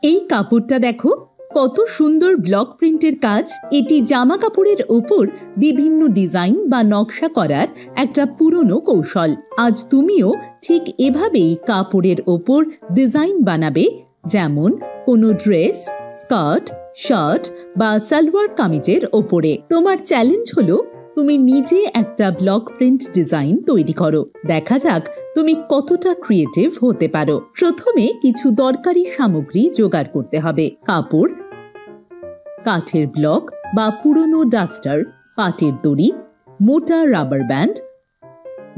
এই কাপড়টা দেখো, কত সুন্দর ব্লক প্রিন্টের কাজ। এটি জামা কাপড়ের ওপর বিভিন্ন ডিজাইন বা নকশা করার একটা পুরনো কৌশল। আজ তুমিও ঠিক এভাবেই কাপড়ের ওপর ডিজাইন বানাবে, যেমন কোনো ড্রেস, স্কার্ট, শার্ট বা সালোয়ার কামিজের ওপরে। তোমার চ্যালেঞ্জ হলো তুমি নিজে একটা ব্লক প্রিন্ট ডিজাইন তৈরি করো। দেখা যাক তুমি কতটা ক্রিয়েটিভ হতে পারো। প্রথমে কিছু দরকারি সামগ্রী জোগাড় করতে হবে। কাপড়, কাঠের ব্লক বা পুরনো ডাস্টার, পাটের দড়ি, মোটা রাবার ব্যান্ড,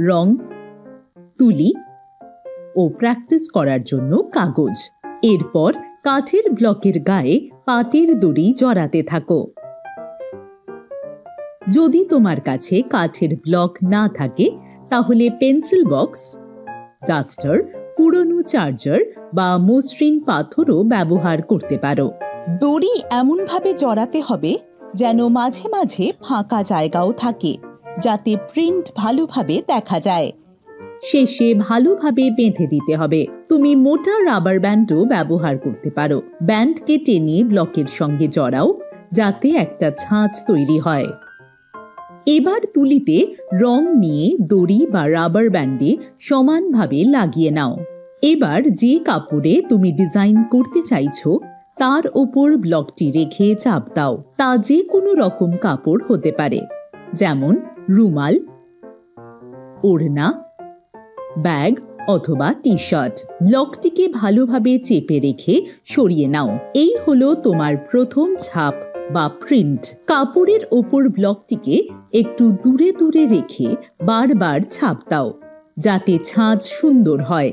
রং, তুলি ও প্র্যাকটিস করার জন্য কাগজ। এরপর কাঠের ব্লকের গায়ে পাটের দড়ি জড়াতে থাকো। যদি তোমার কাছে কাঠের ব্লক না থাকে তাহলে পেন্সিল বক্স, ডাস্টার, পুরনো চার্জার বা মসৃণ পাথরও ব্যবহার করতে পারো। দড়ি এমনভাবে জড়াতে হবে যেন মাঝে মাঝে ফাঁকা জায়গাও থাকে, যাতে প্রিন্ট ভালোভাবে দেখা যায়। শেষে ভালোভাবে বেঁধে দিতে হবে। তুমি মোটা রাবার ব্যান্ডও ব্যবহার করতে পারো। ব্যান্ডকে টেনে ব্লকের সঙ্গে জড়াও, যাতে একটা ছাঁচ তৈরি হয়। এবার তুলিতে রং নিয়ে দড়ি বা রাবার ব্যান্ডে সমানভাবে লাগিয়ে নাও। এবার যে কাপড়ে তুমি ডিজাইন করতে চাইছো তার ওপর ব্লকটি রেখে চাপ দাও। তা যে কোনো রকম কাপড় হতে পারে, যেমন রুমাল, ওড়না, ব্যাগ অথবা টি শার্ট। ব্লকটিকে ভালোভাবে চেপে রেখে সরিয়ে নাও। এই হলো তোমার প্রথম ছাপ বা প্রিন্ট। কাপড়ের ওপর ব্লকটিকে একটু দূরে দূরে রেখে বারবার ছাপ দাও, যাতে ছাঁচ সুন্দর হয়।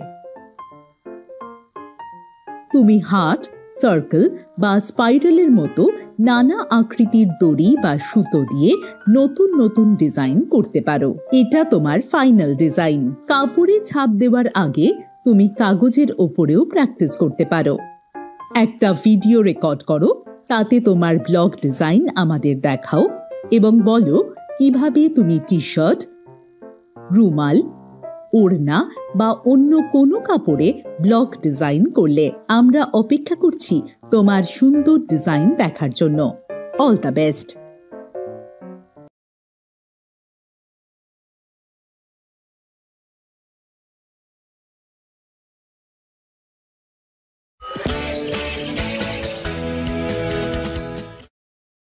তুমি হার্ট, সার্কেল বা স্পাইরালের মতো নানা আকৃতির দড়ি বা সুতো দিয়ে নতুন নতুন ডিজাইন করতে পারো। এটা তোমার ফাইনাল ডিজাইন। কাপড়ে ছাপ দেওয়ার আগে তুমি কাগজের ওপরেও প্র্যাকটিস করতে পারো। একটা ভিডিও রেকর্ড করো, তাতে তোমার ব্লক ডিজাইন আমাদের দেখাও এবং বলো কিভাবে তুমি টি শার্ট, রুমাল, ওড়না বা অন্য কোনো কাপড়ে ব্লক ডিজাইন করলে। আমরা অপেক্ষা করছি তোমার সুন্দর ডিজাইন দেখার জন্য। All the best.